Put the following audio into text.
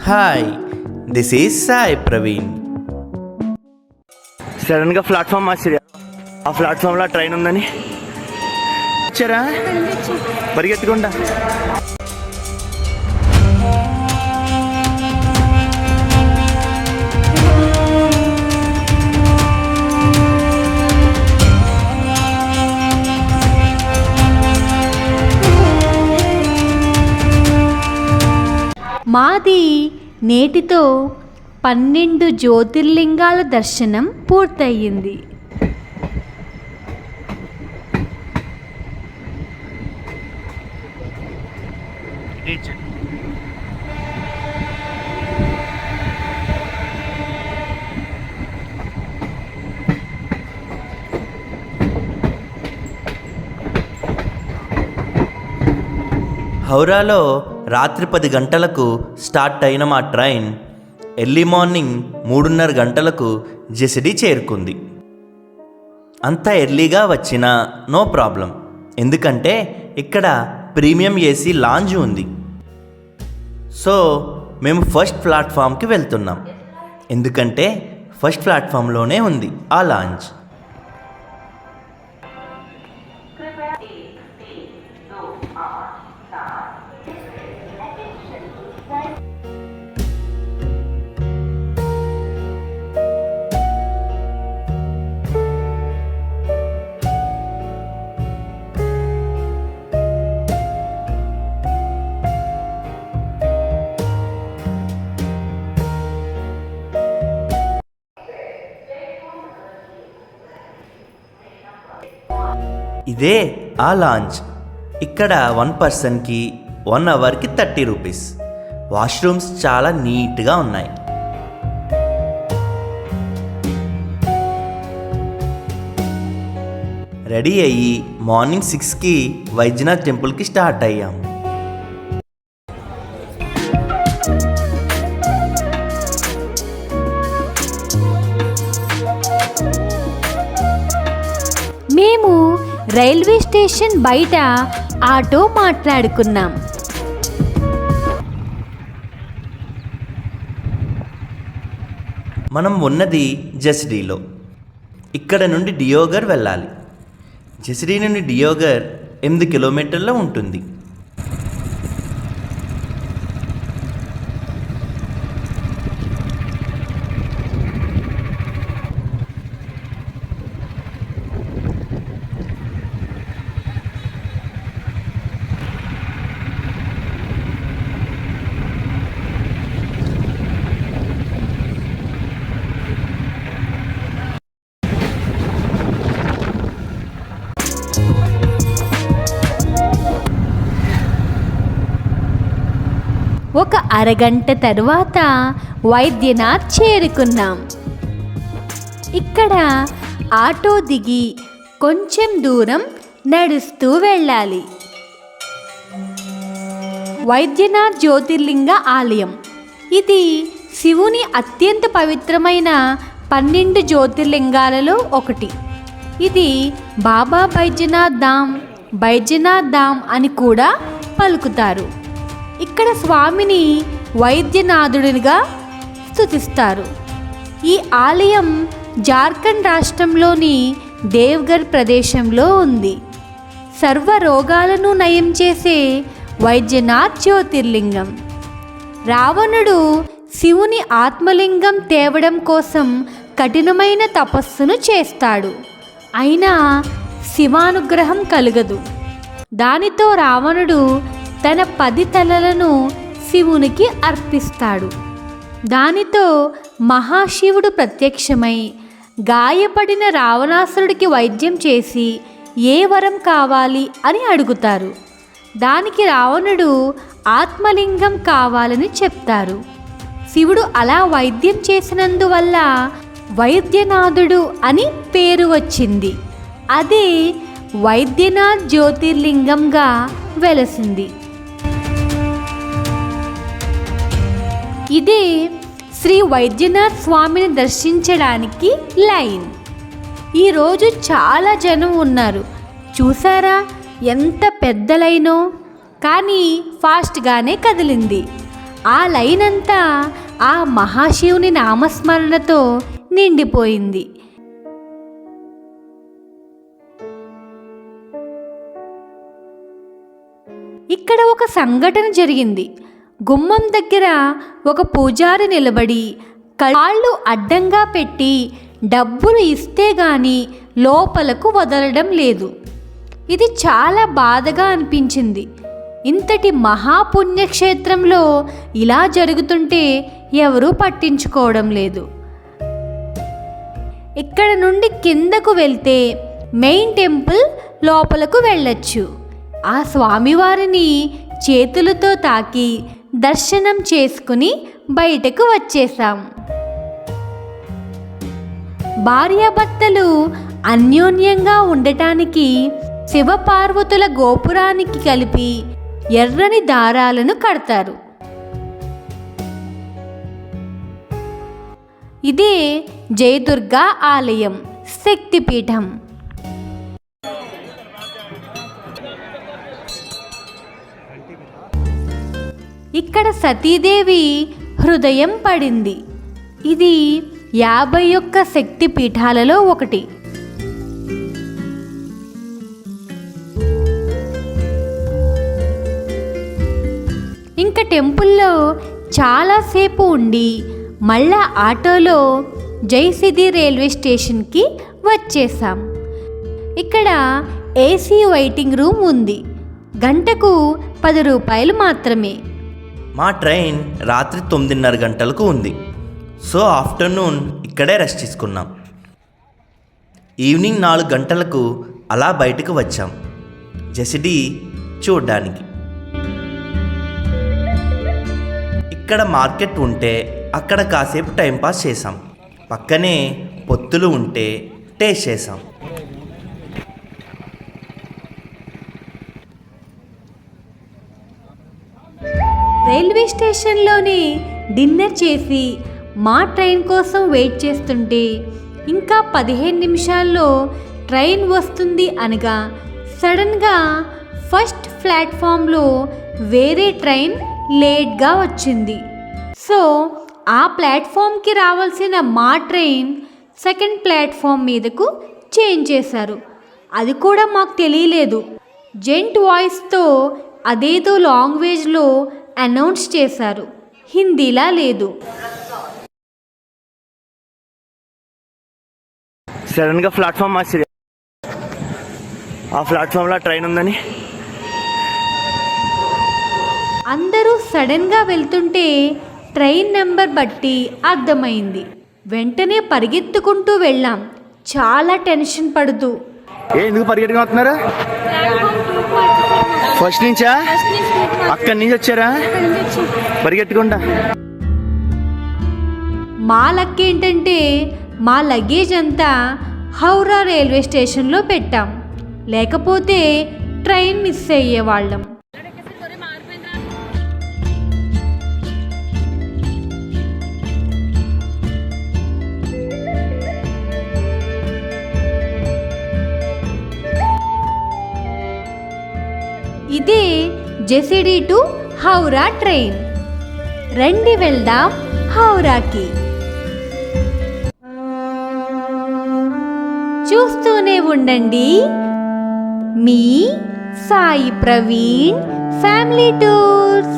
Hi, this is Sai Praveen. సడన్గా platform మార్చారు. ఆ ప్లాట్ఫామ్లో ట్రైన్ ఉందని వచ్చారా పరిగెత్తుకుండా. మాది నేటితో 12 జ్యోతిర్లింగాల దర్శనం పూర్తయింది. హౌరాలో రాత్రి 10 గంటలకు స్టార్ట్ అయిన మా ట్రైన్ ఎర్లీ మార్నింగ్ 3:30 గంటలకు జెసిడి చేరుకుంది. అంత ఎర్లీగా వచ్చినా నో ప్రాబ్లం, ఎందుకంటే ఇక్కడ ప్రీమియం ఏసీ లాంజ్ ఉంది. సో మేము ఫస్ట్ ప్లాట్ఫామ్కి వెళ్తున్నాం, ఎందుకంటే ఫస్ట్ ప్లాట్ఫామ్లోనే ఉంది ఆ లాంజ్. ఇదే ఆ లాంజ్. ఇక్కడ 1 పర్సన్కి 1 అవర్కి 30 రూపీస్. వాష్రూమ్స్ చాలా నీట్గా ఉన్నాయి. రెడీ అయ్యి మార్నింగ్ 6కి వైద్యనాథ్ టెంపుల్కి స్టార్ట్ అయ్యాం. మేము రైల్వే స్టేషన్ బయట ఆటో మాట్లాడుకున్నాం. మనం ఉన్నది జెసిడిలో. ఇక్కడ నుండి డియోగర్ వెళ్ళాలి. జెసిడి నుండి డియోగర్ 8 కిలోమీటర్ల ఉంటుంది. ఒక అరగంట తరువాత వైద్యనాథ్ చేరుకున్నాం. ఇక్కడ ఆటో దిగి కొంచెం దూరం నడుస్తూ వెళ్ళాలి. వైద్యనాథ్ జ్యోతిర్లింగ ఆలయం. ఇది శివుని అత్యంత పవిత్రమైన 12 జ్యోతిర్లింగాలలో ఒకటి. ఇది బాబా బైద్యనాథ్ ధామ్ అని కూడా పలుకుతారు. ఇక్కడ స్వామిని వైద్యనాథుడిగా స్తుతిస్తారు. ఈ ఆలయం జార్ఖండ్ రాష్ట్రంలోని దేవ్ఘర్ ప్రదేశంలో ఉంది. సర్వ రోగాలను నయం చేసే వైద్యనాథ్ జ్యోతిర్లింగం. రావణుడు శివుని ఆత్మలింగం తేవడం కోసం కఠినమైన తపస్సును చేస్తాడు. అయినా శివానుగ్రహం కలగదు. దానితో రావణుడు తన 10 తలలను శివునికి అర్పిస్తాడు. దానితో మహాశివుడు ప్రత్యక్షమై గాయపడిన రావణాసురుడికి వైద్యం చేసి ఏ వరం కావాలి అని అడుగుతారు. దానికి రావణుడు ఆత్మలింగం కావాలని చెప్తారు. శివుడు అలా వైద్యం చేసినందువల్ల వైద్యనాథుడు అని పేరు వచ్చింది. అదే వైద్యనాథ్ జ్యోతిర్లింగంగా వెలసింది. ఇదే శ్రీ వైద్యనాథ్ స్వామిని దర్శించడానికి లైన్. ఈరోజు చాలా జనం ఉన్నారు. చూసారా ఎంత పెద్ద లైనో, కానీ ఫాస్ట్గానే కదిలింది. ఆ లైన్ అంతా ఆ మహాశివుని నామస్మరణతో నిండిపోయింది. ఇక్కడ ఒక సంఘటన జరిగింది. గుమ్మం దగ్గర ఒక పూజారి నిలబడి కాళ్ళు అడ్డంగా పెట్టి డబ్బులు ఇస్తే గాని లోపలకు వదలడం లేదు. ఇది చాలా బాధగా అనిపించింది. ఇంతటి మహాపుణ్యక్షేత్రంలో ఇలా జరుగుతుంటే ఎవరూ పట్టించుకోవడం లేదు. ఇక్కడ నుండి కిందకు వెళ్తే మెయిన్ టెంపుల్ లోపలకు వెళ్ళొచ్చు. ఆ స్వామివారిని చేతులతో తాకి దర్శనం చేసుకుని బయటకు వచ్చేసాం. భార్యాభర్తలు అన్యోన్యంగా ఉండటానికి శివపార్వతుల గోపురానికి కలిపి ఎర్రని దారాలను కడతారు. ఇదే జయదుర్గా ఆలయం, శక్తిపీఠం. ఇక్కడ సతీదేవి హృదయం పడింది. ఇది 51 శక్తి పీఠాలలో ఒకటి. ఇంకా టెంపుల్లో చాలాసేపు ఉండి మళ్ళా ఆటోలో జైసిది రైల్వే స్టేషన్కి వచ్చేసాం. ఇక్కడ ఏసీ వెయిటింగ్ రూమ్ ఉంది. గంటకు 10 రూపాయలు మాత్రమే. మా ట్రైన్ రాత్రి 9:30 గంటలకు ఉంది. సో ఆఫ్టర్నూన్ ఇక్కడే రెస్ట్ తీసుకున్నాం. ఈవినింగ్ 4 గంటలకు అలా బయటకు వచ్చాం జెసిడి చూడ్డానికి. ఇక్కడ మార్కెట్ ఉంటే అక్కడ కాసేపు టైంపాస్ చేసాం. పక్కనే పొత్తులు ఉంటే టేస్ట్ చేసాం. రైల్వే స్టేషన్లోనే డిన్నర్ చేసి మా ట్రైన్ కోసం వెయిట్ చేస్తుంటే ఇంకా 15 నిమిషాల్లో ట్రైన్ వస్తుంది అనగా సడన్గా ఫస్ట్ ప్లాట్ఫామ్లో వేరే ట్రైన్ లేట్గా వచ్చింది. సో ఆ ప్లాట్ఫామ్కి రావాల్సిన మా ట్రైన్ సెకండ్ ప్లాట్ఫామ్ మీదకు చేంజ్ చేశారు. అది కూడా మాకు తెలియలేదు. జెంట్ వాయిస్తో అదేదో లాంగ్వేజ్లో అనౌన్స్ చేశారు, హిందీలా లేదు. సడన్గా ప్లాట్ఫామ్ మార్చి ఆ ప్లాట్ఫామ్లో ట్రైన్ ఉందని అందరూ సడన్గా వెళ్తుంటే ట్రైన్ నెంబర్ బట్టి అర్థమైంది. వెంటనే పరిగెత్తుకుంటూ వెళ్ళాం, చాలా టెన్షన్ పడుతూ. ఎందుకు పరిగెట్టుకుని వస్తున్నారు? ఫస్ట్ నుంచా? అక్కడి నుంచి వచ్చారా పరిగెట్టుకుంటా? మా లక్ ఏంటంటే మా లగేజ్ అంతా హౌరా రైల్వే స్టేషన్లో పెట్టాం. లేకపోతే ట్రైన్ మిస్ అయ్యేవాళ్ళం. ఇదే జెసిడి టు హౌరా ట్రైన్. రండి వెళ్దాం హౌరాకి. చూస్తూనే ఉండండి మీ సాయి ప్రవీణ్ ఫ్యామిలీ టూర్స్.